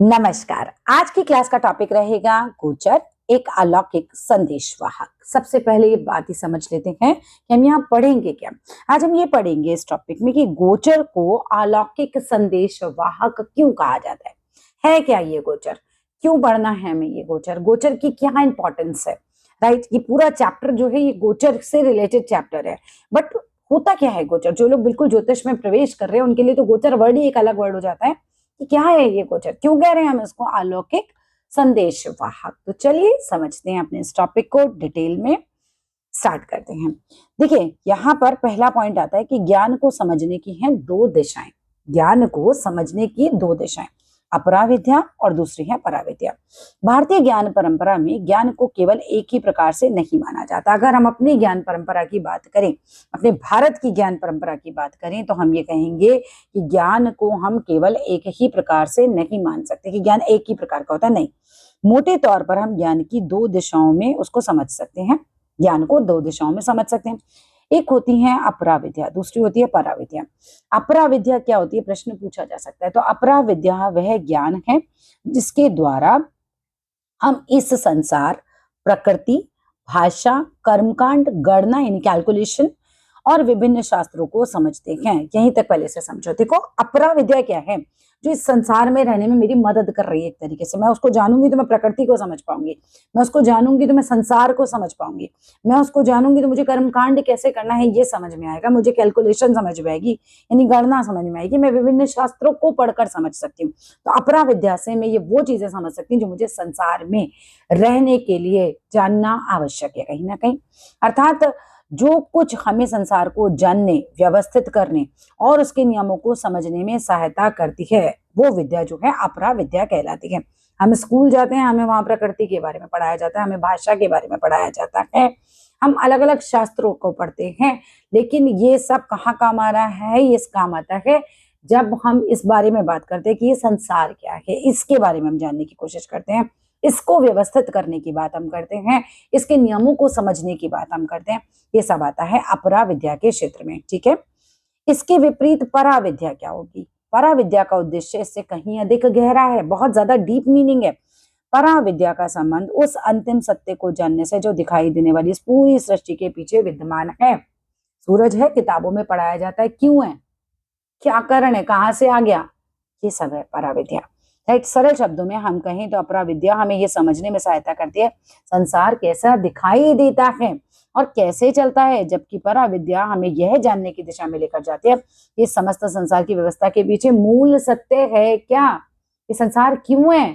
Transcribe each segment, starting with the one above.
नमस्कार। आज की क्लास का टॉपिक रहेगा गोचर, एक अलौकिक संदेशवाहक। सबसे पहले ये बात ही समझ लेते हैं कि हम यहाँ पढ़ेंगे क्या। आज हम ये पढ़ेंगे इस टॉपिक में कि गोचर को अलौकिक संदेशवाहक क्यों कहा जाता है क्या ये गोचर, क्यों पढ़ना है हमें ये गोचर, गोचर की क्या इंपॉर्टेंस है। राइट, ये पूरा चैप्टर जो है ये गोचर से रिलेटेड चैप्टर है। बट होता क्या है गोचर, जो लोग बिल्कुल ज्योतिष में प्रवेश कर रहे हैं उनके लिए तो गोचर वर्ड ही एक अलग वर्ड हो जाता है कि क्या है ये गोचर, क्यों कह रहे हैं हम इसको अलौकिक संदेशवाहक। तो चलिए समझते हैं अपने इस टॉपिक को डिटेल में, स्टार्ट करते हैं। देखिए यहाँ पर पहला पॉइंट आता है कि ज्ञान को समझने की हैं दो दिशाएं। ज्ञान को समझने की दो दिशाएं, अपराविद्या और दूसरी है पराविद्या। भारतीय ज्ञान परंपरा में ज्ञान को केवल एक ही प्रकार से नहीं माना जाता। अगर हम अपनी ज्ञान परंपरा की बात करें, अपने भारत की ज्ञान परंपरा की बात करें, तो हम ये कहेंगे कि ज्ञान को हम केवल एक ही प्रकार से नहीं मान सकते कि ज्ञान एक ही प्रकार का होता है। नहीं, मोटे तौर पर हम ज्ञान की दो दिशाओं में उसको समझ सकते हैं। ज्ञान को दो दिशाओं में समझ सकते हैं। एक होती है अपराविद्या, दूसरी होती है पराविद्या। अपराविद्या क्या होती है, प्रश्न पूछा जा सकता है। तो अपराविद्या वह ज्ञान है जिसके द्वारा हम इस संसार, प्रकृति, भाषा, कर्मकांड, गणना यानी कैलकुलेशन और विभिन्न शास्त्रों को समझते हैं। यहीं तक पहले से समझो। देखो अपरा विद्या क्या है, जो इस संसार में रहने में मेरी मदद कर रही है। एक तरीके से मैं उसको जानूंगी तो मैं प्रकृति को समझ पाऊंगी, मैं उसको जानूंगी तो मैं संसार को समझ पाऊंगी, मैं उसको जानूंगी तो मुझे कर्मकांड कैसे करना है ये समझ में आएगा, मुझे कैलकुलेशन समझ में आएगी यानी गणना समझ में आएगी, मैं विभिन्न शास्त्रों को पढ़कर समझ सकती हूँ। तो अपरा विद्या से मैं ये वो चीजें समझ सकती हूँ जो मुझे संसार में रहने के लिए जानना आवश्यक है कहीं ना कहीं। अर्थात जो कुछ हमें संसार को जानने, व्यवस्थित करने और उसके नियमों को समझने में सहायता करती है, वो विद्या जो है अपरा विद्या कहलाती है। हम स्कूल जाते हैं, हमें वहां प्रकृति के बारे में पढ़ाया जाता है, हमें भाषा के बारे में पढ़ाया जाता है, हम अलग अलग शास्त्रों को पढ़ते हैं। लेकिन ये सब कहाँ काम आ रहा है, ये काम आता है जब हम इस बारे में बात करते हैं कि ये संसार क्या है, इसके बारे में हम जानने की कोशिश करते हैं, इसको व्यवस्थित करने की बात हम करते हैं, इसके नियमों को समझने की बात हम करते हैं। ये सब आता है अपरा विद्या के क्षेत्र में। ठीक है, इसके विपरीत पराविद्या क्या होगी। पराविद्या का उद्देश्य इससे कहीं अधिक गहरा है, बहुत ज्यादा डीप मीनिंग है। पराविद्या का संबंध उस अंतिम सत्य को जानने से जो दिखाई देने वाली इस पूरी सृष्टि के पीछे विद्यमान है। सूरज है, किताबों में पढ़ाया जाता है, क्यों है, क्या कारण है, कहां से आ गया, ये सब है पराविद्या। राइट, सरल शब्दों में हम कहें तो अपराविद्या हमें ये समझने में सहायता करती है संसार कैसा दिखाई देता है और कैसे चलता है, जबकि पराविद्या हमें यह जानने की दिशा में लेकर जाती है ये समस्त संसार की व्यवस्था के पीछे मूल सत्य है क्या, ये संसार क्यों है,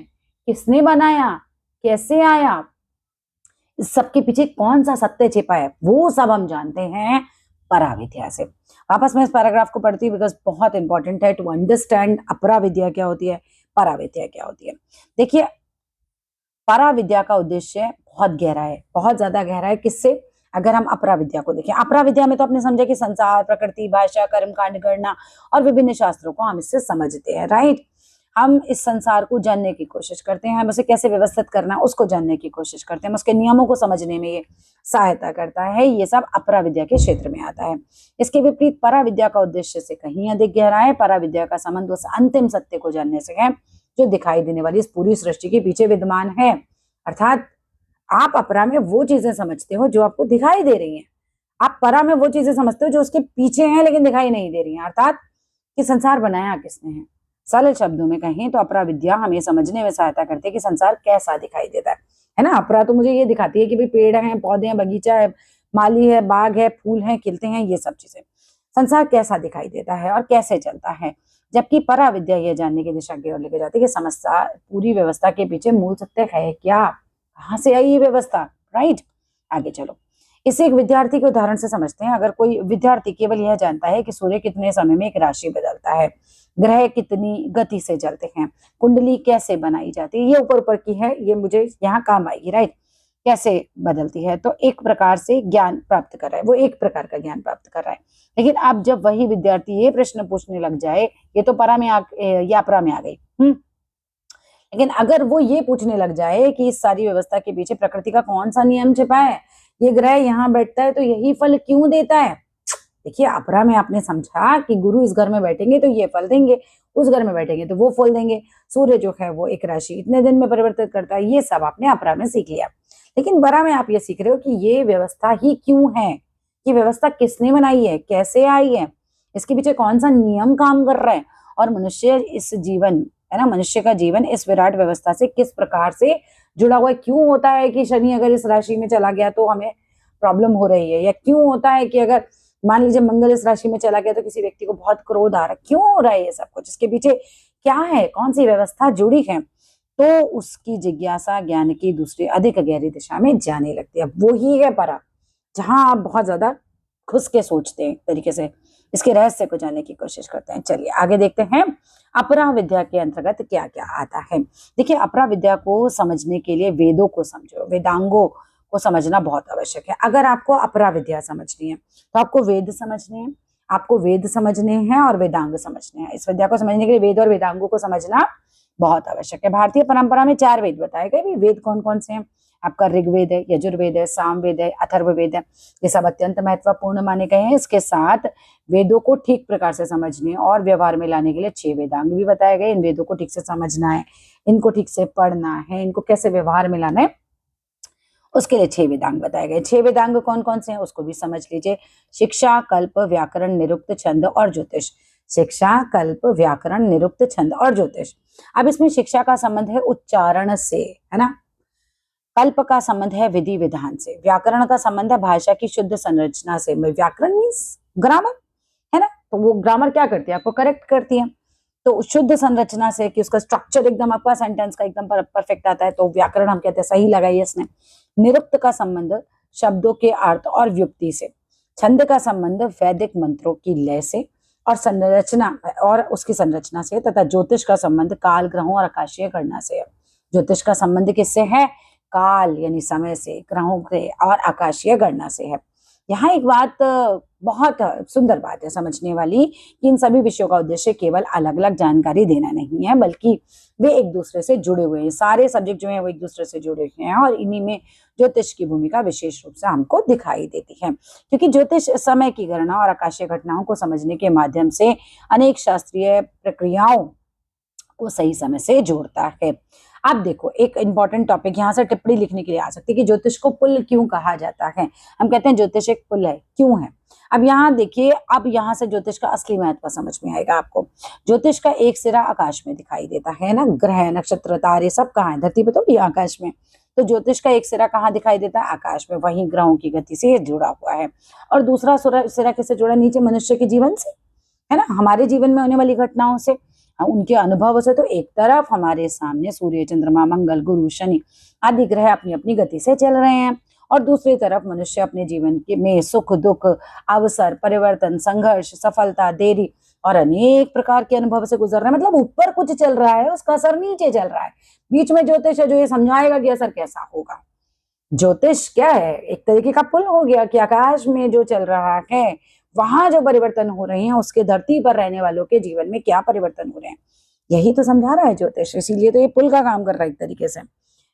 किसने बनाया, कैसे आया, इस सबके पीछे कौन सा सत्य छिपा है, वो सब हम जानते हैं पराविद्या से। वापस मैं इस पैराग्राफ को पढ़ती हूँ बिकॉज बहुत इंपॉर्टेंट है टू अंडरस्टैंड अपराविद्या क्या होती है, पराविद्या क्या होती है। देखिए पराविद्या का उद्देश्य बहुत गहरा है, बहुत ज्यादा गहरा है। किससे, अगर हम अपराविद्या को देखें, अपराविद्या में तो आपने समझा कि संसार, प्रकृति, भाषा, कर्मकांड, गणना और विभिन्न शास्त्रों को हम इससे समझते हैं। राइट, हम इस संसार को जानने की कोशिश करते हैं, हम उसे कैसे व्यवस्थित करना है उसको जानने की कोशिश करते हैं, उसके नियमों को समझने में ये सहायता करता है। ये सब अपराविद्या के क्षेत्र में आता है। इसके विपरीत पराविद्या का उद्देश्य से कहीं अधिक गहरा है। पराविद्या का संबंध उस अंतिम सत्य को जानने से है जो दिखाई देने वाली इस पूरी सृष्टि के पीछे विद्यमान है। अर्थात आप अपरा में वो चीजें समझते हो जो आपको दिखाई दे रही हैं, आप परा में वो चीजें समझते हो जो उसके पीछे हैं लेकिन दिखाई नहीं दे रही हैं। अर्थात कि संसार बनाया किसने है। सरल शब्दों में कहें तो अपरा विद्या हमें समझने में सहायता करती है कि संसार कैसा दिखाई देता है ना। अपरा तो मुझे ये दिखाती है कि भाई पेड़ हैं, पौधे हैं, बगीचा है, माली है, बाग है, फूल हैं, खिलते हैं, ये सब चीजें, संसार कैसा दिखाई देता है और कैसे चलता है। जबकि पराविद्या यह जानने की दिशा की ओर लेके जाती है कि समस्या, पूरी व्यवस्था के पीछे मूल सत्य है क्या, कहाँ से आई ये व्यवस्था। राइट, आगे चलो इसे एक विद्यार्थी के उदाहरण से समझते हैं। अगर कोई विद्यार्थी केवल यह जानता है कि सूर्य कितने समय में एक राशि बदलता है, ग्रह कितनी गति से चलते हैं, कुंडली कैसे बनाई जाती है, ये ऊपर ऊपर की है, ये मुझे यहाँ काम आएगी। राइट, कैसे बदलती है, तो एक प्रकार से ज्ञान प्राप्त कर रहा है, वो एक प्रकार का ज्ञान प्राप्त कर रहा है। लेकिन अब जब वही विद्यार्थी ये प्रश्न पूछने लग जाए, ये तो परा में या अपरा में आ गई, लेकिन अगर वो ये पूछने लग जाए कि इस सारी व्यवस्था के पीछे प्रकृति का कौन सा नियम छिपा है, ये ग्रह यहाँ बैठता है तो यही फल क्यों देता है, देखिए अपरा में आपने समझा कि गुरु इस घर में बैठेंगे तो ये फल देंगे, उस घर में बैठेंगे तो वो फल देंगे, सूर्य जो है वो एक राशि इतने दिन में परिवर्तित करता है, ये सब आपने अपरा में सीख लिया। लेकिन बरा में आप ये सीख रहे हो कि ये व्यवस्था ही क्यों है, ये व्यवस्था किसने बनाई है, कैसे आई है, इसके पीछे कौन सा नियम काम कर रहा है, और मनुष्य इस जीवन है ना, मनुष्य का जीवन इस विराट व्यवस्था से किस प्रकार से जुड़ा हुआ है। क्यों होता है कि शनि अगर इस राशि में चला गया तो हमें प्रॉब्लम हो रही है, या क्यों होता है कि अगर मान लीजिए मंगल इस राशि में चला गया तो किसी व्यक्ति को बहुत क्रोध आ रहा है, क्यों हो रहा है ये सब कुछ, इसके पीछे क्या है, कौन सी व्यवस्था जुड़ी है। तो उसकी जिज्ञासा ज्ञान की दूसरी अधिक गहरी दिशा में जाने लगती है। वो ही है परा, जहां आप बहुत ज्यादा घुस के सोचते हैं, एक तरीके से इसके रहस्य को जानने की कोशिश करते हैं। चलिए आगे देखते हैं अपरा विद्या के अंतर्गत क्या क्या आता है। देखिए अपरा विद्या को समझने के लिए वेदों को समझो, वेदांगों को समझना बहुत आवश्यक है। अगर आपको अपरा विद्या समझनी है तो आपको वेद समझने हैं, आपको वेद समझने हैं और वेदांग समझने हैं। इस विद्या को समझने के लिए वेद और वेदांगों को समझना बहुत आवश्यक है। भारतीय परंपरा में 4 वेद बताए गए। वेद कौन कौन से हैं? आपका ऋग्वेद है, यजुर्वेद है, सामवेद है, अथर्ववेद है। ये सब अत्यंत महत्वपूर्ण माने गए हैं। इसके साथ वेदों को ठीक प्रकार से समझने और व्यवहार में लाने के लिए 6 वेदांग भी बताए गए। इन वेदों को ठीक से समझना है, इनको ठीक से पढ़ना है, इनको कैसे व्यवहार में लाना है, उसके लिए 6 वेदांग बताए गए। 6 वेदांग कौन कौन से हैं उसको भी समझ लीजिए। शिक्षा, कल्प, व्याकरण, निरुक्त, छंद और ज्योतिष। शिक्षा, कल्प, व्याकरण, निरुक्त, छंद और ज्योतिष। अब इसमें शिक्षा का संबंध है उच्चारण से, है ना। कल्प का संबंध है विधि विधान से। व्याकरण का संबंध है भाषा की शुद्ध संरचना से। व्याकरण मीन्स ग्रामर, है ना। तो वो ग्रामर क्या करती है, आपको करेक्ट करती है। तो शुद्ध संरचना से कि उसका स्ट्रक्चर एकदम आपका सेंटेंस का एकदम परफेक्ट आता है, तो व्याकरण हम कहते हैं सही लगाइए इसने। निरुक्त का संबंध शब्दों के अर्थ और व्युक्ति से। छंद का संबंध वैदिक मंत्रों की लय से और संरचना और उसकी संरचना से, तथा ज्योतिष का संबंध काल, ग्रहों और आकाशीय गणना से है। ज्योतिष का संबंध किससे है? काल यानी समय से, ग्रहों से और आकाशीय गणना से है। यहाँ एक बात बहुत सुंदर बात है समझने वाली कि इन सभी विषयों का उद्देश्य केवल अलग अलग जानकारी देना नहीं है, बल्कि वे एक दूसरे से जुड़े हुए हैं। सारे सब्जेक्ट जो हैं वो एक दूसरे से जुड़े हुए हैं और इन्हीं में ज्योतिष की भूमिका विशेष रूप से हमको दिखाई देती है, क्योंकि ज्योतिष समय की गणना और आकाशीय घटनाओं को समझने के माध्यम से अनेक शास्त्रीय प्रक्रियाओं को सही समय से जोड़ता है। अब देखो एक इंपॉर्टेंट टॉपिक यहाँ से टिप्पणी लिखने के लिए आ सकती है कि ज्योतिष को पुल क्यों कहा जाता है। हम कहते हैं ज्योतिष एक पुल है, क्यों है? अब यहाँ देखिए, अब यहाँ से ज्योतिष का असली महत्व समझ में आएगा आपको। ज्योतिष का एक सिरा आकाश में दिखाई देता है ना, ग्रह, नक्षत्र, तारे सब कहाँ है? धरती पे थोड़ी, आकाश में। तो ज्योतिष का एक सिरा कहाँ दिखाई देता है? आकाश में। वहीं ग्रहों की गति से जुड़ा हुआ है। और दूसरा सिरा किससे जुड़ा? नीचे मनुष्य के जीवन से, है ना, हमारे जीवन में होने वाली घटनाओं से, उनके अनुभव से। तो एक तरफ हमारे सामने सूर्य, चंद्रमा, मंगल, गुरु, शनि आदि ग्रह अपनी अपनी गति से चल रहे हैं, और दूसरी तरफ मनुष्य अपने जीवन में सुख, दुख, अवसर, परिवर्तन, संघर्ष, सफलता, देरी और अनेक प्रकार के अनुभव से गुजर रहा है। मतलब ऊपर कुछ चल रहा है, उसका असर नीचे चल रहा है। बीच में ज्योतिष है जो ये समझाएगा कि असर कैसा होगा। ज्योतिष क्या है? एक तरीके का पुल हो गया कि आकाश में जो चल रहा है, वहां जो परिवर्तन हो रहे हैं, उसके धरती पर रहने वालों के जीवन में क्या परिवर्तन हो रहे हैं, यही तो समझा रहा है ज्योतिष। इसीलिए तो ये पुल का काम कर रहा है एक तरीके से।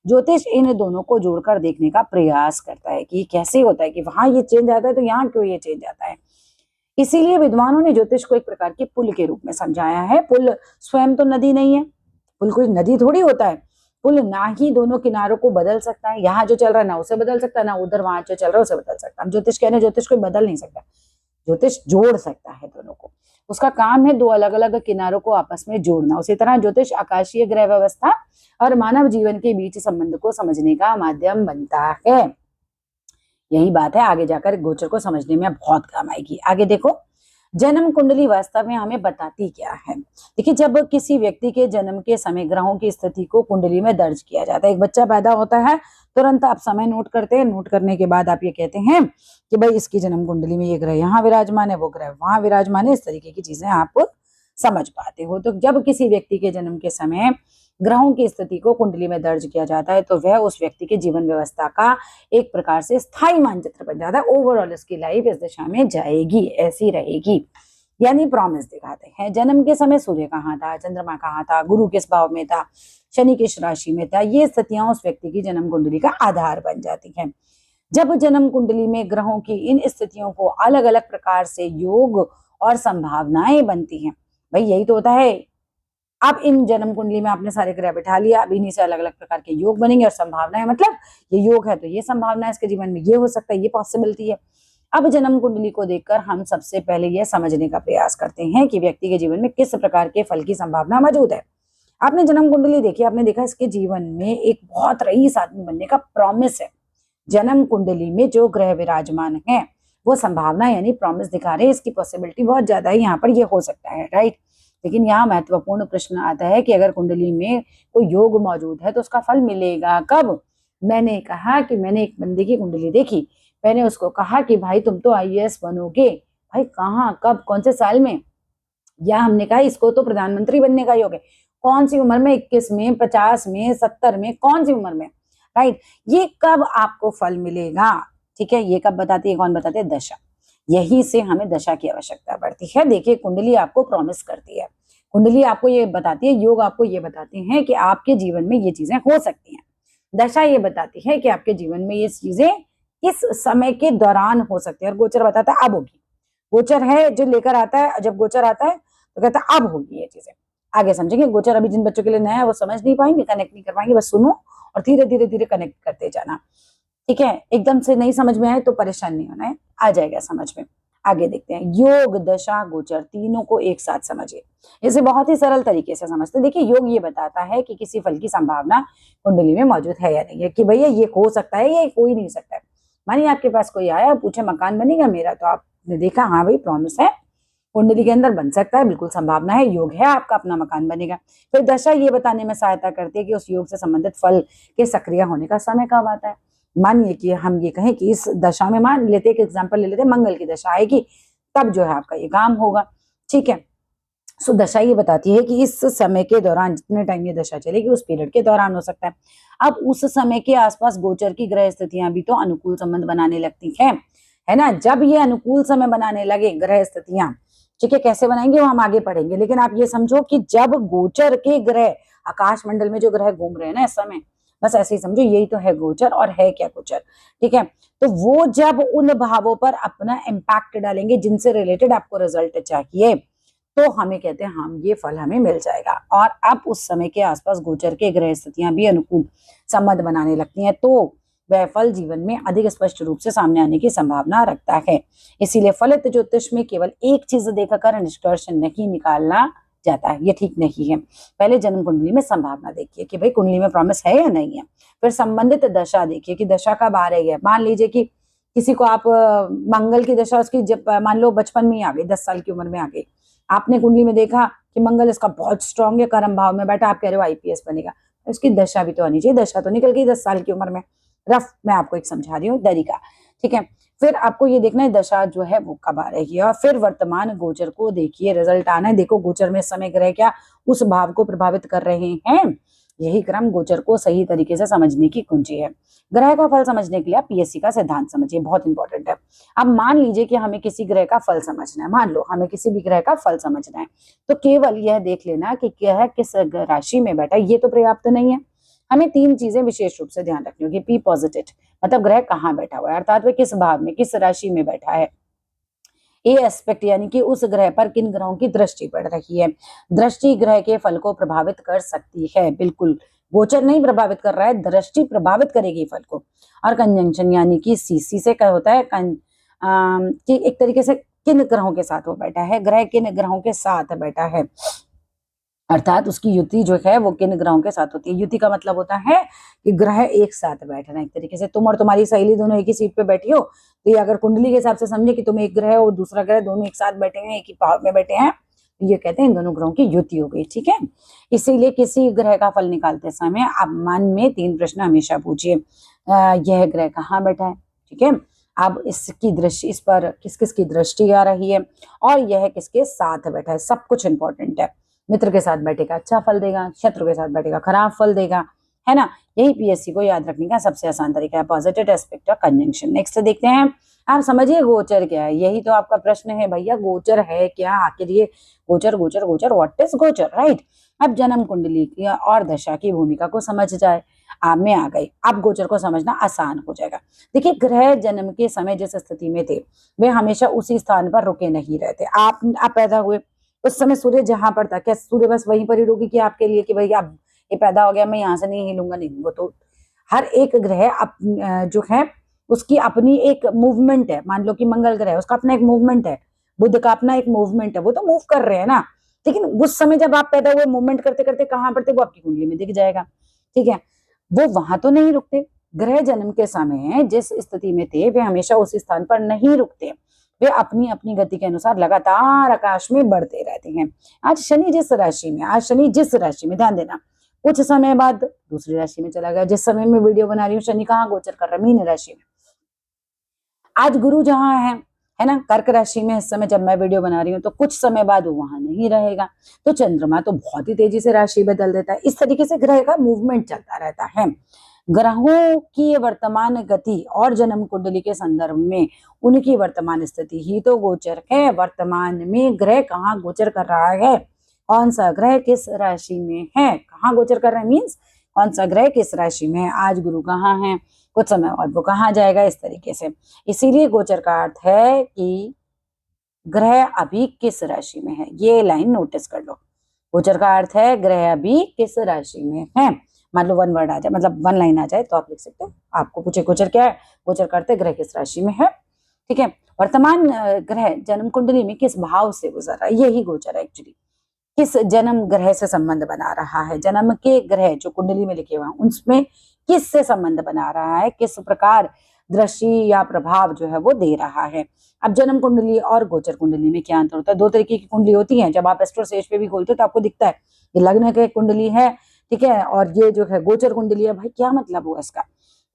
ज्योतिष इन दोनों को जोड़कर देखने का प्रयास करता है कि कैसे होता है कि वहां ये चेंज आता है तो यहाँ क्यों ये चेंज आता है। इसीलिए विद्वानों ने ज्योतिष को एक प्रकार के पुल के रूप में समझाया है। पुल स्वयं तो नदी नहीं है, पुल कोई नदी थोड़ी होता है। पुल ना ही दोनों किनारों को बदल सकता है, यहाँ जो चल रहा है ना उसे बदल सकता है, ना उधर वहां जो चल रहा है उसे बदल सकता है। हम ज्योतिष कह रहे हैं, ज्योतिष कोई बदल नहीं सकता, ज्योतिष जोड़ सकता है दोनों को। उसका काम है दो अलग अलग किनारों को आपस में जोड़ना। उसी तरह ज्योतिष आकाशीय ग्रह व्यवस्था और मानव जीवन के बीच संबंध को समझने का माध्यम बनता है। यही बात है आगे जाकर गोचर को समझने में बहुत काम आएगी। आगे देखो, जन्म कुंडली वास्तव में हमें बताती क्या है। देखिए, जब किसी व्यक्ति के जन्म के समय ग्रहों की स्थिति को कुंडली में दर्ज किया जाता है, एक बच्चा पैदा होता है, तुरंत आप समय नोट करते हैं। नोट करने के बाद आप ये कहते हैं कि भाई इसकी जन्म कुंडली में ये ग्रह यहाँ विराजमान है, वो ग्रह वहां विराजमान है। इस तरीके की चीजें आप समझ पाते हो। तो जब किसी व्यक्ति के जन्म के समय ग्रहों की स्थिति को कुंडली में दर्ज किया जाता है, तो वह उस व्यक्ति के जीवन व्यवस्था का एक प्रकार से स्थायी मानचित्र बन जाता है। ओवरऑल इसकी लाइफ इस दिशा में जाएगी, ऐसी रहेगी, यानी प्रॉमिस दिखाते हैं। जन्म के समय सूर्य कहाँ था, चंद्रमा कहाँ था, गुरु किस भाव में था, शनि किस राशि में था, ये स्थितियां उस व्यक्ति की जन्म कुंडली का आधार बन जाती हैं। जब जन्म कुंडली में ग्रहों की इन स्थितियों को अलग अलग प्रकार से योग और संभावनाएं बनती हैं, भाई यही तो होता है। अब इन जन्म कुंडली में आपने सारे ग्रह बिठा लिया, अब इन्हीं से अलग अलग प्रकार के योग बनेंगे और संभावनाएं, मतलब ये योग है तो ये संभावना है, इसके जीवन में ये हो सकता है, ये पॉसिबिलिटी है। अब जन्म कुंडली को देखकर हम सबसे पहले यह समझने का प्रयास करते हैं कि व्यक्ति के जीवन में किस प्रकार के फल की संभावना मौजूद है। आपने जन्म कुंडली देखी, आपने देखा इसके जीवन में एक बहुत रईस आदमी बनने का प्रॉमिस है। जन्म कुंडली में जो ग्रह विराजमान है वो संभावना यानी प्रॉमिस दिखा रहे हैं, इसकी पॉसिबिलिटी बहुत ज्यादा है, यहाँ पर ये हो सकता है, राइट। लेकिन यहाँ महत्वपूर्ण प्रश्न आता है कि अगर कुंडली में कोई योग मौजूद है तो उसका फल मिलेगा कब। मैंने कहा कि मैंने एक बंदे की कुंडली देखी, मैंने उसको कहा कि भाई तुम तो आईएएस बनोगे, भाई कहाँ, कब, कौन से साल में, या हमने कहा इसको तो प्रधानमंत्री बनने का योग है, कौन सी उम्र में, 21 में, 50 में, 70 में, कौन सी उम्र में, राइट। ये कब आपको फल मिलेगा, ठीक है, ये कब बताती है, कौन बताते हैं, दशा। यही से हमें दशा की आवश्यकता पड़ती है। देखिए कुंडली आपको प्रॉमिस करती है, कुंडली आपको ये बताती है, योग आपको ये बताते हैं कि आपके जीवन में ये चीजें हो सकती हैं। दशा ये बताती है कि आपके जीवन में ये चीजें इस समय के दौरान हो सकती है, और गोचर बताता है अब होगी। गोचर है जो लेकर आता है, जब गोचर आता है तो कहता है अब होगी ये चीजें। आगे समझेंगे, गोचर अभी जिन बच्चों के लिए नया है वो समझ नहीं पाएंगे, कनेक्ट नहीं कर पाएंगे, बस सुनो और धीरे धीरे धीरे कनेक्ट करते जाना, ठीक है। एकदम से नहीं समझ में आए तो परेशान नहीं होना है, आ जाएगा समझ में। आगे देखते हैं, योग, दशा, गोचर तीनों को एक साथ समझिए। इसे बहुत ही सरल तरीके से समझते हैं। देखिए योग ये बताता है कि किसी फल की संभावना कुंडली में मौजूद है या नहीं है, कि भैया ये हो सकता है, ये हो ही नहीं सकता है। मानिए आपके पास कोई आया पूछे मकान बनेगा मेरा, तो आपने देखा हाँ भाई प्रॉमिस है, कुंडली के अंदर बन सकता है, बिल्कुल संभावना है, योग है, आपका अपना मकान बनेगा। फिर दशा ये बताने में सहायता करती है कि उस योग से संबंधित फल के सक्रिय होने का समय कब आता है। मानिए कि हम ये कहें कि इस दशा में, मान लेते एक एग्जाम्पल ले लेते, मंगल की दशा आएगी, तब जो है आपका ये काम होगा, ठीक है। सो दशा ये बताती है कि इस समय के दौरान, जितने टाइम ये दशा चलेगी उस पीरियड के दौरान हो सकता है। अब उस समय के आसपास गोचर की ग्रह स्थितियां भी तो अनुकूल संबंध बनाने लगती है ना। जब ये अनुकूल समय बनाने लगे ग्रह स्थितियां, ठीक है, कैसे बनाएंगे वो हम आगे पढ़ेंगे, लेकिन आप ये समझो कि जब गोचर के ग्रह, आकाश मंडल में जो ग्रह घूम रहे हैं ना इस समय, बस ऐसे ही समझो यही तो है गोचर, और है क्या गोचर, ठीक है। तो वो जब उन भावों पर अपना इम्पैक्ट डालेंगे जिनसे रिलेटेड आपको रिजल्ट चाहिए, तो हमें कहते हैं हम ये फल हमें मिल जाएगा। और अब उस समय के आसपास गोचर के ग्रह स्थितियां भी अनुकूल संबंध बनाने लगती हैं, तो वह फल जीवन में अधिक स्पष्ट रूप से सामने आने की संभावना रखता है। इसीलिए फलित ज्योतिष में केवल एक चीज देखकर निष्कर्ष नहीं निकालना जाता है, ये ठीक नहीं है। पहले जन्म कुंडली में संभावना देखिए कि भाई कुंडली में प्रॉमिस है या नहीं है। फिर संबंधित दशा देखिए कि दशा कब आ रही है। मान लीजिए कि किसी को आप मंगल की दशा उसकी जब मान लो बचपन में ही आ गई, 10 साल की उम्र में आ गई, आपने कुंडली में देखा कि मंगल इसका बहुत स्ट्रांग है, कर्म भाव में बैठा, आप कह रहे हो आईपीएस बनेगा, उसकी दशा भी तो आनी चाहिए। दशा तो निकल गई 10 साल की उम्र में, रफ मैं आपको एक समझा रही हूँ तरीका, ठीक है। फिर आपको ये देखना है दशा जो है वो कब आ रही है, और फिर वर्तमान गोचर को देखिए, रिजल्ट आना है। देखो गोचर में इस समय ग्रह क्या उस भाव को प्रभावित कर रहे हैं, यही क्रम गोचर को सही तरीके से समझने की कुंजी है। ग्रह का फल समझने के लिए आप पीएससी का सिद्धांत समझिए, बहुत इंपॉर्टेंट है। अब मान लीजिए कि हमें किसी ग्रह का फल समझना है, मान लो हमें किसी भी ग्रह का फल समझना है, तो केवल यह देख लेना कि ग्रह किस राशि में बैठा है, ये तो पर्याप्त नहीं है। हमें 3 चीजें विशेष रूप से ध्यान रखनी होगी। पी पॉजिटिव मतलब ग्रह कहाँ बैठा हुआ है, अर्थात वह किस भाव में, किस राशि में बैठा है। ए एस्पेक्ट यानी कि उस ग्रह पर किन ग्रहों की दृष्टि पड़ रही है। दृष्टि ग्रह के फल को प्रभावित कर सकती है, बिल्कुल गोचर नहीं प्रभावित कर रहा है, दृष्टि प्रभावित करेगी फल को। और कंजंक्शन यानी कि सीसी से क्या होता है कि एक तरीके से किन ग्रहों के साथ वो बैठा है, ग्रह किन ग्रहों के साथ बैठा है, अर्थात उसकी युति जो है वो किन ग्रहों के साथ होती है। युति का मतलब होता है कि ग्रह एक साथ बैठना, एक तरीके से तुम और तुम्हारी सहेली दोनों एक ही सीट पे बैठी हो, तो ये अगर कुंडली के हिसाब से समझे कि तुम एक ग्रह और दूसरा ग्रह दोनों एक साथ बैठे हैं, एक ही भाव में बैठे हैं, तो ये कहते हैं इन दोनों ग्रहों की युति हो गई, ठीक है। इसीलिए किसी ग्रह का फल निकालते समय आप मन में 3 प्रश्न हमेशा पूछिए। यह ग्रह कहाँ बैठा है, ठीक है, अब इसकी दृष्टि, इस पर किस किस की दृष्टि आ रही है, और यह किसके साथ बैठा है, सब कुछ इंपॉर्टेंट है। मित्र के साथ बैठेगा अच्छा फल देगा, शत्रु के साथ बैठेगा खराब फल देगा, है ना। यही पीएससी को याद रखने का सबसे आसान तरीका है, पॉजिटिव एस्पेक्ट और कंजंक्शन। नेक्स्ट देखते हैं, आप समझिए गोचर क्या है, यही तो आपका प्रश्न है भैया, गोचर है क्या आखिर, ये गोचर गोचर गोचर व्हाट इज गोचर, राइट। अब जन्म कुंडली की और दशा की भूमिका को समझ जाए। आप में आ गई। अब गोचर को समझना आसान हो जाएगा। देखिए, ग्रह जन्म के समय जिस स्थिति में थे वे हमेशा उसी स्थान पर रुके नहीं रहते। आप पैदा हुए उस समय सूर्य जहां पर था, क्या सूर्य बस वहीं पर ही रुकी कि आपके लिए कि भाई अब ये पैदा हो गया मैं यहाँ से नहीं हिलूंगा? नहीं, वो तो हर एक ग्रह जो है उसकी अपनी एक मूवमेंट है। मान लो कि मंगल ग्रह है, उसका अपना एक मूवमेंट है, बुध का अपना एक मूवमेंट है, वो तो मूव कर रहे हैं ना। लेकिन उस समय जब आप पैदा हुए मूवमेंट करते करते कहां पर थे वो आपकी कुंडली में दिख जाएगा। ठीक है, वो वहां तो नहीं रुकते। ग्रह जन्म के समय जिस स्थिति में थे वे हमेशा उसी स्थान पर नहीं रुकते, वे अपनी अपनी गति के अनुसार लगातार आकाश में बढ़ते रहते हैं। आज शनि जिस राशि में ध्यान देना, कुछ समय बाद दूसरी राशि में चला गया। जिस समय में वीडियो बना रही हूँ शनि कहाँ गोचर कर रहा है? मीन राशि में। आज गुरु जहां है ना, कर्क राशि में इस समय जब मैं वीडियो बना रही हूँ, तो कुछ समय बाद वो वहां नहीं रहेगा। तो चंद्रमा तो बहुत ही तेजी से राशि बदल देता है। इस तरीके से ग्रह का मूवमेंट चलता रहता है। ग्रहों की वर्तमान गति और जन्म कुंडली के संदर्भ में उनकी वर्तमान स्थिति ही तो गोचर है। वर्तमान में ग्रह कहाँ गोचर कर रहा है, कौन सा ग्रह किस राशि में है, कहाँ गोचर कर रहा है मीन्स कौन सा ग्रह किस राशि में है। आज गुरु कहाँ है, कुछ समय बाद वो कहाँ जाएगा, इस तरीके से। इसीलिए गोचर का अर्थ है कि ग्रह अभी किस राशि में है, ये लाइन नोटिस कर लो। गोचर का अर्थ है ग्रह अभी किस राशि में है। मान लो वन वर्ड आ जाए, मतलब वन लाइन आ जाए तो आप लिख सकते हो। आपको पूछे गोचर क्या है, गोचर का अर्थ है ग्रह किस राशि में है। ठीक है, वर्तमान ग्रह जन्म कुंडली में किस भाव से गुजर रहा है, यही गोचर है एक्चुअली। किस जन्म ग्रह से संबंध बना रहा है, जन्म के ग्रह जो कुंडली में लिखे हुए हैं उनमें किस से संबंध बना रहा है, किस प्रकार दृष्टि या प्रभाव जो है वो दे रहा है। अब जन्म कुंडली और गोचर कुंडली में क्या अंतर होता है? दो तरीके की कुंडली होती है। जब आप एस्ट्रो सेज पे भी खोलते हो तो आपको दिखता है ये लग्न की कुंडली है, ठीक है, और ये जो है गोचर कुंडली है। भाई क्या मतलब हुआ इसका?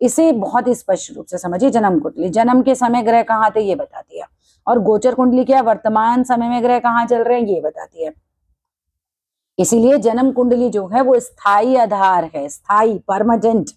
इसे बहुत ही स्पष्ट रूप से समझिए। जन्म कुंडली जन्म के समय ग्रह कहाँ थे ये बताती है, और गोचर कुंडली क्या, वर्तमान समय में ग्रह कहाँ चल रहे हैं ये बताती है। इसीलिए जन्म कुंडली जो है वो स्थायी आधार है, स्थायी परमानेंट,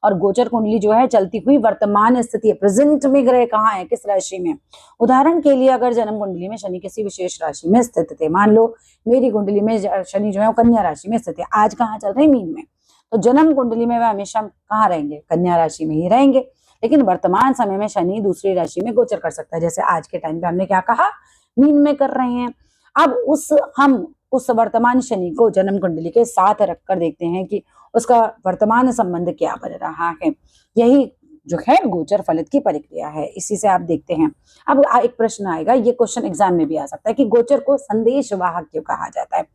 और गोचर कुंडली जो है चलती हुई वर्तमान स्थिति है, प्रेजेंट में ग्रह कहाँ है, किस राशि में। उदाहरण के लिए अगर जन्म कुंडली में शनि किसी विशेष राशि में स्थित थे, मान लो मेरी कुंडली में शनि जो है वो कन्या राशि में स्थित है, आज कहाँ चल रहे हैं, मीन में, तो जन्म कुंडली में वह हमेशा कहाँ रहेंगे, कन्या राशि में ही रहेंगे। लेकिन वर्तमान समय में शनि दूसरी राशि में गोचर कर सकता है, जैसे आज के टाइम पे हमने क्या कहा, मीन में कर रहे हैं। अब हम उस वर्तमान शनि को जन्म कुंडली के साथ रखकर देखते हैं कि उसका वर्तमान संबंध क्या बन रहा है। यही जो है गोचर फलित की प्रक्रिया है, इसी से आप देखते हैं। अब एक प्रश्न आएगा, ये क्वेश्चन एग्जाम में भी आ सकता है कि गोचर को संदेश वाहक क्यों कहा जाता है।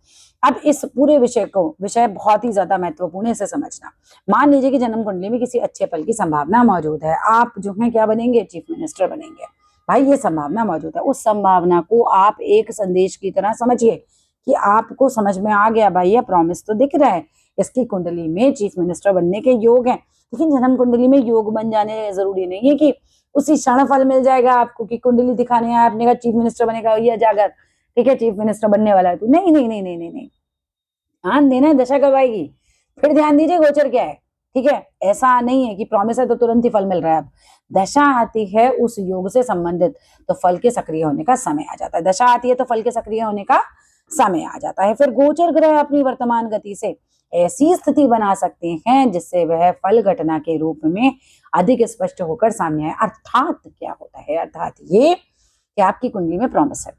अब इस पूरे विषय बहुत ही ज्यादा महत्वपूर्ण है, इसे समझना। मान लीजिए कि जन्म कुंडली में किसी अच्छे फल की संभावना मौजूद है, आप जो है क्या बनेंगे, चीफ मिनिस्टर बनेंगे। भाई ये संभावना मौजूद है, उस संभावना को आप एक संदेश की तरह समझिए कि आपको समझ में आ गया भाई, ये प्रॉमिस तो दिख रहा है, इसकी कुंडली में चीफ मिनिस्टर बनने के योग हैं। लेकिन जन्म कुंडली में योग बन जाने जरूरी नहीं है कि उसी क्षण फल मिल जाएगा आपको, कि कुंडली दिखाने आया आपने कहा चीफ मिनिस्टर बनेगा, ये जाकर ठीक है चीफ मिनिस्टर बनने वाला है तू, नहीं नहीं नहीं नहीं नहीं नहीं, ध्यान देना है, दशा कब आएगी फिर ध्यान दीजिए गोचर क्या है। ठीक है, ऐसा नहीं है कि प्रॉमिस है तो तुरंत ही फल मिल रहा है। अब दशा आती है उस योग से संबंधित, तो फल के सक्रिय होने का समय आ जाता है। दशा आती है तो फल के सक्रिय होने का समय आ जाता है। फिर गोचर ग्रह अपनी वर्तमान गति से ऐसी स्थिति बना सकते हैं जिससे वह फल घटना के रूप में अधिक स्पष्ट होकर सामने आए। अर्थात क्या होता है, अर्थात ये कि आपकी कुंडली में प्रॉमिस है,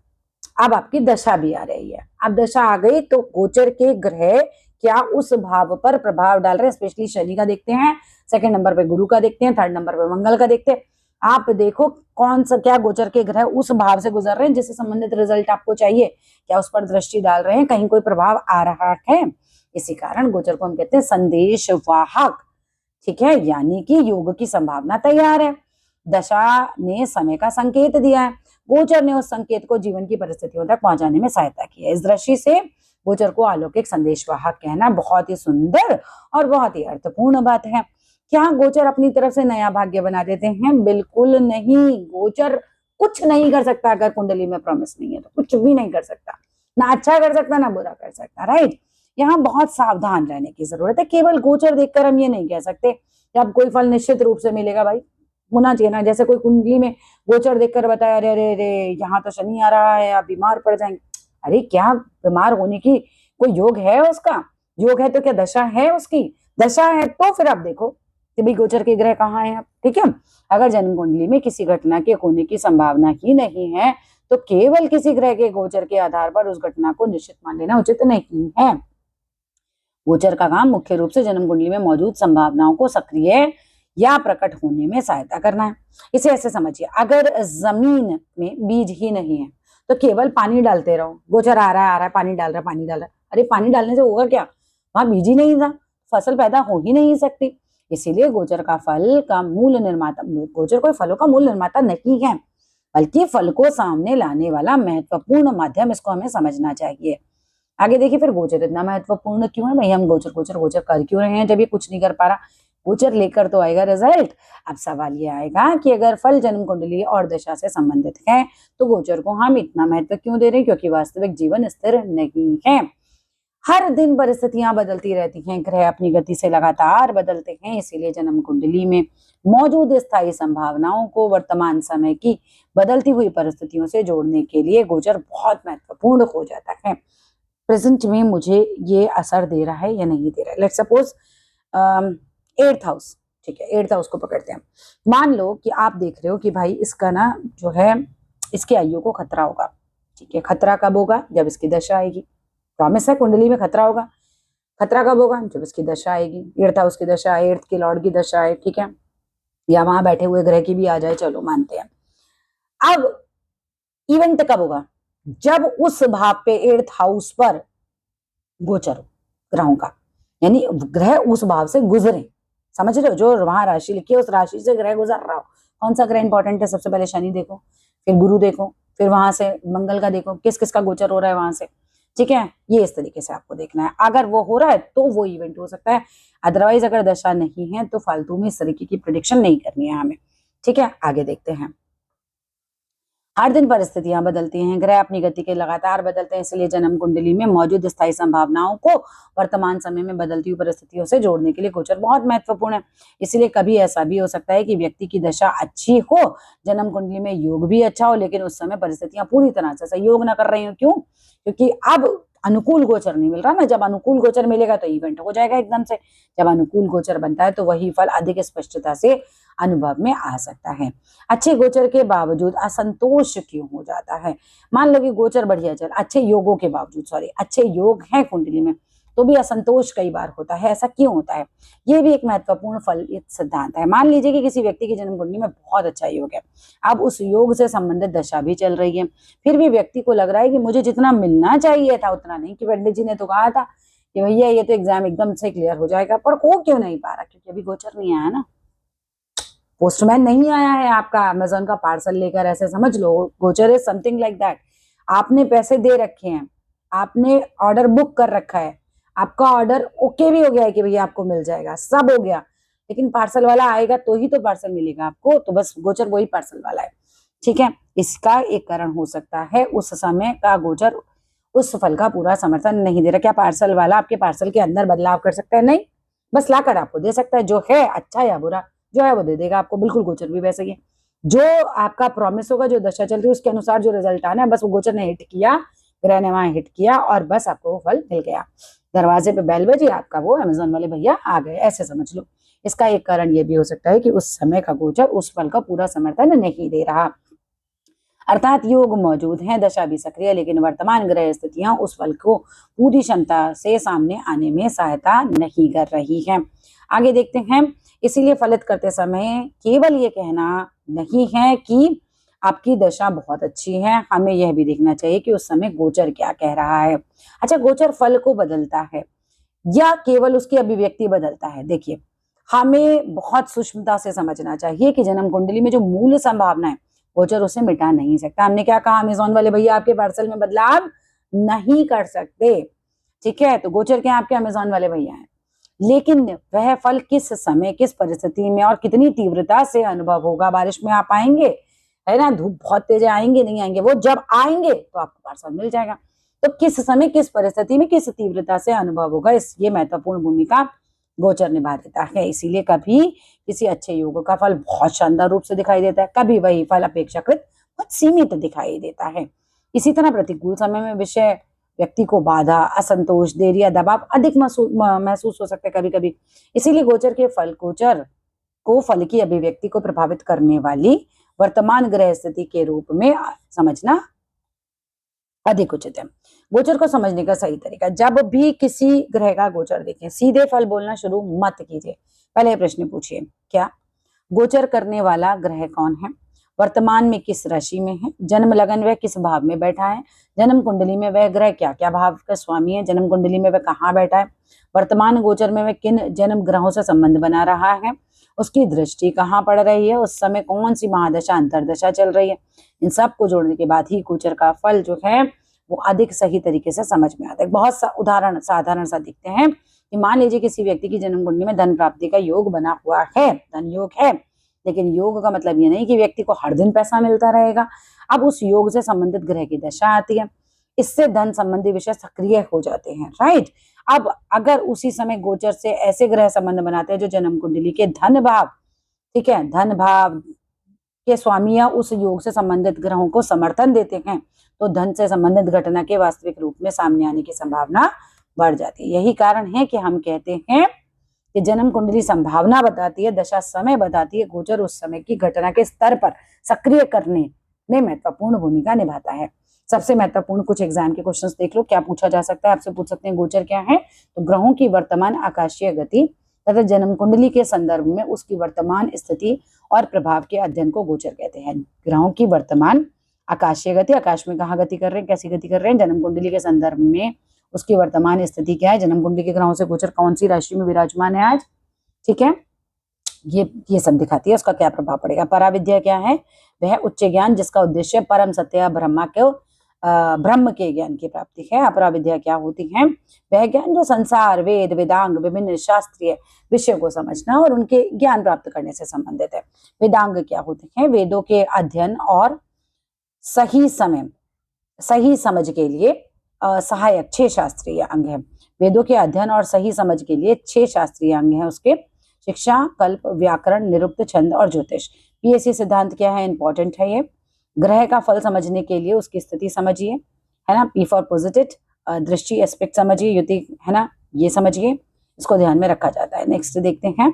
अब आपकी दशा भी आ रही है। अब दशा आ गई तो गोचर के ग्रह क्या उस भाव पर प्रभाव डाल रहे हैं। स्पेशली शनि का देखते हैं, सेकंड नंबर पे गुरु का देखते हैं, थर्ड नंबर पे मंगल का देखते हैं। आप देखो कौन सा क्या गोचर के ग्रह उस भाव से गुजर रहे हैं जिससे संबंधित रिजल्ट आपको चाहिए, क्या उस पर दृष्टि डाल रहे हैं, कहीं कोई प्रभाव आ रहा है। इसी कारण गोचर को हम कहते हैं संदेश वाहक। ठीक है, यानी कि योग की संभावना तैयार है, दशा ने समय का संकेत दिया है, गोचर ने उस संकेत को जीवन की परिस्थितियों तक पहुंचाने में सहायता की है। इस दृष्टि से गोचर को अलौकिक संदेशवाहक कहना बहुत ही सुंदर और बहुत ही अर्थपूर्ण बात है। क्या गोचर अपनी तरफ से नया भाग्य बना देते हैं? बिल्कुल नहीं। गोचर कुछ नहीं कर सकता, अगर कुंडली में प्रॉमिस नहीं है तो कुछ भी नहीं कर सकता, ना अच्छा कर सकता ना बुरा कर सकता। राइट, यहाँ बहुत सावधान रहने की जरूरत है। केवल गोचर देखकर हम ये नहीं कह सकते कि अब कोई फल निश्चित रूप से मिलेगा। भाई होना चाहिए ना, जैसे कोई कुंडली में गोचर देखकर बताया अरे अरे अरे यहाँ तो शनि आ रहा है, आप बीमार पड़ जाएंगे। अरे क्या बीमार होने की कोई योग है? उसका योग है तो क्या दशा है उसकी? दशा है तो फिर आप देखो कि भाई गोचर के ग्रह कहाँ हैं आप, ठीक है। अगर जन्म कुंडली में किसी घटना के होने की संभावना ही नहीं है तो केवल किसी ग्रह के गोचर के आधार पर उस घटना को निश्चित मान लेना उचित नहीं है। गोचर का काम मुख्य रूप से जन्म कुंडली में मौजूद संभावनाओं को सक्रिय या प्रकट होने में सहायता करना है। इसे ऐसे समझिए, अगर जमीन में बीज ही नहीं है तो केवल पानी डालते रहो, गोचर आ रहा है पानी डाल रहा है पानी डाल रहा है, अरे पानी डालने से होगा क्या, वहां बीज ही नहीं था, फसल पैदा हो ही नहीं सकती। इसीलिए गोचर का फल का मूल निर्माता, गोचर कोई फलों का मूल निर्माता नहीं है बल्कि फल को सामने लाने वाला महत्वपूर्ण माध्यम, इसको हमें समझना चाहिए। आगे देखिए फिर गोचर इतना महत्वपूर्ण क्यों है भाई, हम गोचर गोचर गोचर कर क्यों रहे हैं जब ये कुछ नहीं कर पा रहा। गोचर लेकर तो आएगा रिजल्ट। अब सवाल ये आएगा कि अगर फल जन्म कुंडली और दशा से संबंधित है तो गोचर को हम इतना महत्व क्यों दे रहे हैं, क्योंकि वास्तविक जीवन स्थिर नहीं है। हर दिन परिस्थितियां बदलती रहती हैं, ग्रह अपनी गति से लगातार बदलते हैं, इसीलिए जन्म कुंडली में मौजूद स्थायी संभावनाओं को वर्तमान समय की बदलती हुई परिस्थितियों से जोड़ने के लिए गोचर बहुत महत्वपूर्ण हो जाता है। प्रेजेंट में मुझे ये असर दे रहा है या नहीं दे रहा है। लेट्स सपोज 8th हाउस, ठीक है, 8th हाउस को पकड़ते हैं। मान लो कि आप देख रहे हो कि भाई इसका ना जो है इसके आयु को खतरा होगा, ठीक है। खतरा कब होगा, जब इसकी दशा आएगी। प्रॉमिस है कुंडली में खतरा होगा। खतरा कब होगा, जब इसकी दशा आएगी। 8th हाउस की दशा, 8th के लॉर्ड की दशा है, ठीक है, या वहां बैठे हुए ग्रह की भी आ जाए, चलो मानते हैं। अब इवेंट कब होगा, जब उस भाव पे 8th हाउस पर गोचर ग्रहों का, यानी ग्रह उस भाव से गुजरे, समझ रहे हो, जो वहां राशि लिखी है उस राशि से ग्रह गुजर रहा हो। कौन सा ग्रह इंपॉर्टेंट है, सबसे पहले शनि देखो, फिर गुरु देखो, फिर वहां से मंगल का देखो, किस किस का गोचर हो रहा है वहां से, ठीक है। ये इस तरीके से आपको देखना है, अगर वो हो रहा है तो वो इवेंट हो सकता है, अदरवाइज अगर दशा नहीं है तो फालतू में इस तरीके की प्रिडिक्शन नहीं करनी है हमें, ठीक है। आगे देखते हैं। हर दिन परिस्थितियां बदलती हैं, ग्रह अपनी गति के लगातार बदलते हैं, इसलिए जन्म कुंडली में मौजूद स्थायी संभावनाओं को वर्तमान समय में बदलती हुई परिस्थितियों से जोड़ने के लिए गोचर बहुत महत्वपूर्ण है। इसलिए कभी ऐसा भी हो सकता है कि व्यक्ति की दशा अच्छी हो, जन्म कुंडली में योग भी अच्छा हो, लेकिन उस समय परिस्थितियां पूरी तरह से सहयोग न कर रही हो। क्यों, क्योंकि अब अनुकूल गोचर नहीं मिल रहा ना। जब अनुकूल गोचर मिलेगा तो इवेंट हो जाएगा एकदम से। जब अनुकूल गोचर बनता है तो वही फल अधिक स्पष्टता से अनुभव में आ सकता है। अच्छे गोचर के बावजूद असंतोष क्यों हो जाता है, मान लो कि गोचर बढ़िया चल, अच्छे योगों के बावजूद, सॉरी अच्छे योग हैं कुंडली में, तो भी असंतोष कई बार होता है। ऐसा क्यों होता है, ये भी एक महत्वपूर्ण फल सिद्धांत है। मान लीजिए कि किसी व्यक्ति की जन्म कुंडली में बहुत अच्छा योग है, अब उस योग से संबंधित दशा भी चल रही है, फिर भी व्यक्ति को लग रहा है कि मुझे जितना मिलना चाहिए था उतना नहीं, कि पंडित जी ने तो कहा था कि भैया ये तो एग्जाम एकदम से क्लियर हो जाएगा, पर हो क्यों नहीं पा रहा, क्योंकि अभी गोचर नहीं आया ना, पोस्टमैन नहीं आया है आपका अमेजोन का पार्सल लेकर, ऐसे समझ लो। गोचर इज समथिंग लाइक दैट। आपने पैसे दे रखे हैं, आपने ऑर्डर बुक कर रखा है, आपका ऑर्डर ओके भी हो गया है कि भैया आपको मिल जाएगा, सब हो गया, लेकिन पार्सल वाला आएगा तो ही तो पार्सल मिलेगा आपको, तो बस गोचर वही पार्सल वाला है, ठीक है। इसका एक कारण हो सकता है उस समय का गोचर उस फल का पूरा समर्थन नहीं दे रहा। क्या पार्सल वाला आपके पार्सल के अंदर बदलाव कर सकता है, नहीं, बस लाकर आपको दे सकता है, जो है अच्छा या बुरा जो है वो दे देगा आपको। बिल्कुल गोचर भी वैसे ही है, जो आपका प्रॉमिस होगा, जो दशा चल रही है उसके अनुसार जो रिजल्ट आना है, बस वो गोचर ने हिट किया, ग्रह ने वहां हिट किया और बस आपको वो फल मिल गया। दरवाजे पे बेल बजी, आपका वो अमेजोन वाले भैया आ गए, ऐसे समझ लो। इसका एक कारण ये भी हो सकता है कि उस समय का गोचर उस फल का पूरा समर्थन नहीं दे रहा, अर्थात योग मौजूद है, दशा भी सक्रिय, लेकिन वर्तमान ग्रह स्थितियां उस फल को पूरी क्षमता से सामने आने में सहायता नहीं कर रही है। आगे देखते हैं। इसीलिए फलित करते समय केवल ये कहना नहीं है कि आपकी दशा बहुत अच्छी है, हमें यह भी देखना चाहिए कि उस समय गोचर क्या कह रहा है। अच्छा, गोचर फल को बदलता है या केवल उसकी अभिव्यक्ति बदलता है। देखिए, हमें बहुत सूक्ष्मता से समझना चाहिए कि जन्म कुंडली में जो मूल संभावना है गोचर उसे मिटा नहीं सकता। हमने क्या कहा, अमेजोन वाले भैया आपके पार्सल में बदलाव नहीं कर सकते, ठीक है, तो गोचर के आपके अमेजोन वाले भैया हैं, लेकिन वह फल किस समय, किस परिस्थिति में और कितनी तीव्रता से अनुभव होगा। बारिश में आप आएंगे, है ना, धूप बहुत तेज आएंगे नहीं आएंगे, वो जब आएंगे तो आपको पार्सल मिल जाएगा, तो किस समय, किस परिस्थिति में, किस तीव्रता से अनुभव होगा, इस ये महत्वपूर्ण भूमिका गोचर निभा देता है। इसीलिए कभी किसी अच्छे योग का फल बहुत शानदार रूप से दिखाई देता है, कभी वही फल अपेक्षाकृत बहुत सीमित दिखाई देता है। इसी तरह प्रतिकूल समय में विषय व्यक्ति को बाधा, असंतोष, देरी या दबाव अधिक महसूस हो सकते हैं कभी कभी। इसीलिए गोचर को फल की अभिव्यक्ति को प्रभावित करने वाली वर्तमान ग्रह स्थिति के रूप में समझना अधिक उचित है। गोचर को समझने का सही तरीका, जब भी किसी ग्रह का गोचर देखें सीधे फल बोलना शुरू मत कीजिए। पहले प्रश्न पूछिए, क्या गोचर करने वाला ग्रह कौन है, वर्तमान में किस राशि में है, जन्म लगन वह किस भाव में बैठा है, जन्म कुंडली में वह ग्रह क्या क्या भाव का स्वामी है, जन्म कुंडली में वह कहाँ बैठा है, वर्तमान गोचर में वह किन जन्म ग्रहों से संबंध बना रहा है, उसकी दृष्टि कहाँ पड़ रही है, उस समय कौन सी महादशा अंतरदशा चल रही है। इन सब को जोड़ने के बाद ही गोचर का फल जो है वो अधिक सही तरीके से समझ में आता है। बहुत साधारण सा दिखते हैं कि मान लीजिए किसी व्यक्ति की जन्म कुंडली में धन प्राप्ति का योग बना हुआ है, धन योग है, लेकिन योग का मतलब ये नहीं कि व्यक्ति को हर दिन पैसा मिलता रहेगा। अब उस योग से संबंधित ग्रह की दशा आती है, इससे धन संबंधी विषय सक्रिय हो जाते हैं, राइट। अब अगर उसी समय गोचर से ऐसे ग्रह संबंध बनाते हैं जो जन्म कुंडली के धन भाव, ठीक है, धन भाव के स्वामी या उस योग से संबंधित ग्रहों को समर्थन देते हैं, तो धन से संबंधित घटना के वास्तविक रूप में सामने आने की संभावना बढ़ जाती है। यही कारण है कि हम कहते हैं कि जन्म कुंडली संभावना बताती है, दशा समय बताती है, गोचर उस समय की घटना के स्तर पर सक्रिय करने में महत्वपूर्ण भूमिका निभाता है। सबसे महत्वपूर्ण कुछ एग्जाम के क्वेश्चंस देख लो, क्या पूछा जा सकता है। आपसे पूछ सकते हैं गोचर क्या है, तो ग्रहों की वर्तमान आकाशीय गति तथा जन्म कुंडली के संदर्भ में उसकी वर्तमान स्थिति और प्रभाव के अध्ययन को गोचर कहते हैं। ग्रहों की वर्तमान आकाशीय गति, आकाश में कहाँ गति कर रहे हैं, कैसी गति कर रहे हैं, जन्म कुंडली के संदर्भ में उसकी वर्तमान स्थिति क्या है, जन्म कुंडली के ग्रहों से गोचर कौन सी राशि में विराजमान है आज, ठीक है, ये सब दिखाती है उसका क्या प्रभाव पड़ेगा। पराविद्या क्या है, वह उच्च ज्ञान जिसका उद्देश्य परम सत्य ब्रह्म के ज्ञान की प्राप्ति है। अपराविद्या क्या होती है, वह ज्ञान जो संसार, वेद, वेदांग, विभिन्न शास्त्रीय विषयों को समझना और उनके ज्ञान प्राप्त करने से संबंधित है। वेदांग क्या होते हैं, वेदों के अध्ययन और सही समझ के लिए सहायक 6 शास्त्रीय अंग है। वेदों के अध्ययन और सही समझ के लिए 6 शास्त्रीय अंग हैं उसके, शिक्षा, कल्प, व्याकरण, निरुक्त, छंद और ज्योतिष। पीएससी सिद्धांत क्या है, इंपॉर्टेंट है ये। ग्रह का फल समझने के लिए उसकी स्थिति समझिए, है ना, पी फॉर पॉजिटिव, दृष्टि एस्पेक्ट समझिए, युति, है ना, ये समझिए, इसको ध्यान में रखा जाता है। नेक्स्ट देखते हैं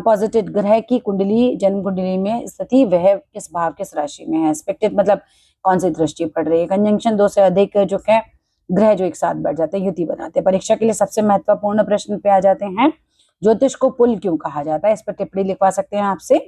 पॉजिटिव ग्रह की कुंडली, जन्म कुंडली में स्थिति, वह किस भाव किस राशि में है। एस्पेक्टेड मतलब कौन सी दृष्टि पड़ रही है। कंजंक्शन 2 से अधिक जो है ग्रह जो एक साथ बैठ जाते हैं, युति बनाते हैं। परीक्षा के लिए सबसे महत्वपूर्ण प्रश्न पे आ जाते हैं, ज्योतिष को पुल क्यों कहा जाता है, इस पर टिप्पणी लिखवा सकते हैं आपसे।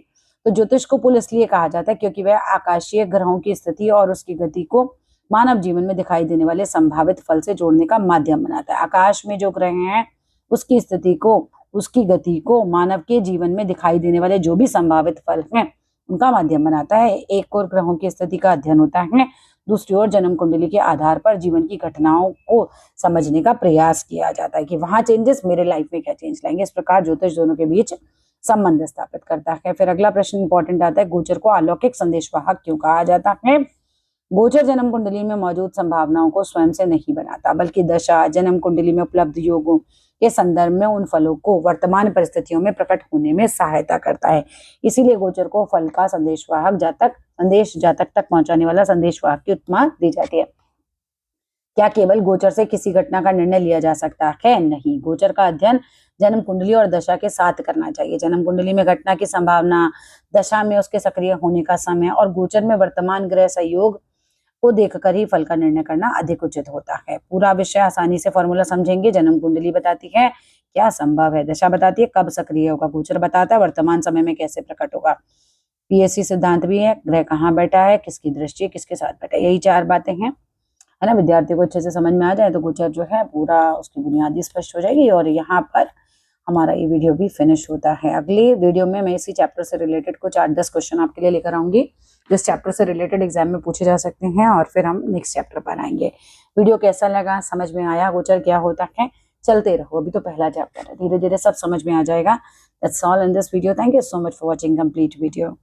तो ज्योतिष को पुल इसलिए कहा जाता है क्योंकि वह आकाशीय ग्रहों की स्थिति और उसकी गति को मानव जीवन में दिखाई देने वाले संभावित फल से जोड़ने का माध्यम बनाता है। आकाश में जो ग्रह हैं उसकी स्थिति को, उसकी गति को मानव के जीवन में दिखाई देने वाले जो भी संभावित फल हैं उनका माध्यम बनाता है। एक और ग्रहों की स्थिति का अध्ययन होता है, दूसरी ओर जन्म कुंडली के आधार पर जीवन की घटनाओं को समझने का प्रयास किया जाता है कि वहां चेंजेस मेरे लाइफ में क्या चेंज लाएंगे। इस प्रकार ज्योतिष दोनों के बीच संबंध स्थापित करता है। फिर अगला प्रश्न इंपॉर्टेंट आता है, गोचर को अलौकिक संदेशवाहक क्यों कहा जाता है। गोचर जन्म कुंडली में मौजूद संभावनाओं को स्वयं से नहीं बनाता, बल्कि दशा, जन्म कुंडली में उपलब्ध योगों के संदर्भ में उन फलों को वर्तमान परिस्थितियों में प्रकट होने में सहायता करता है। इसीलिए गोचर को फल का संदेशवाहक, जातक तक पहुंचाने वाला संदेशवाहक की उपमा दी जाती है। क्या केवल गोचर से किसी घटना का निर्णय लिया जा सकता है? नहीं, गोचर का अध्ययन जन्म कुंडली और दशा के साथ करना चाहिए। जन्म कुंडली में घटना की संभावना, दशा में उसके सक्रिय होने का समय और गोचर में वर्तमान ग्रह सहयोग को देखकर ही फल का निर्णय करना अधिक उचित होता है। पूरा विषय आसानी से फॉर्मूला समझेंगे। जन्म कुंडली बताती है क्या संभव है, दशा बताती है कब सक्रिय होगा, गोचर बताता है वर्तमान समय में कैसे प्रकट होगा। पीएससी सिद्धांत भी है, ग्रह कहाँ बैठा है, किसकी दृष्टि, किसके साथ बैठा है। यही 4 बातें हैं, है ना। विद्यार्थी को अच्छे से समझ में आ जाए तो गोचर जो है पूरा उसकी बुनियादी स्पष्ट हो जाएगी। और यहाँ पर हमारा ये वीडियो भी फिनिश होता है। अगली वीडियो में मैं इसी चैप्टर से रिलेटेड कुछ 8-10 क्वेश्चन आपके लिए लेकर आऊंगी, जिस चैप्टर से रिलेटेड एग्जाम में पूछे जा सकते हैं, और फिर हम नेक्स्ट चैप्टर पर आएंगे। वीडियो कैसा लगा, समझ में आया गोचर क्या होता है? चलते रहो, अभी तो पहला चैप्टर है, धीरे धीरे सब समझ में आ जाएगा। That's all in this video. Thank you so much for watching complete video.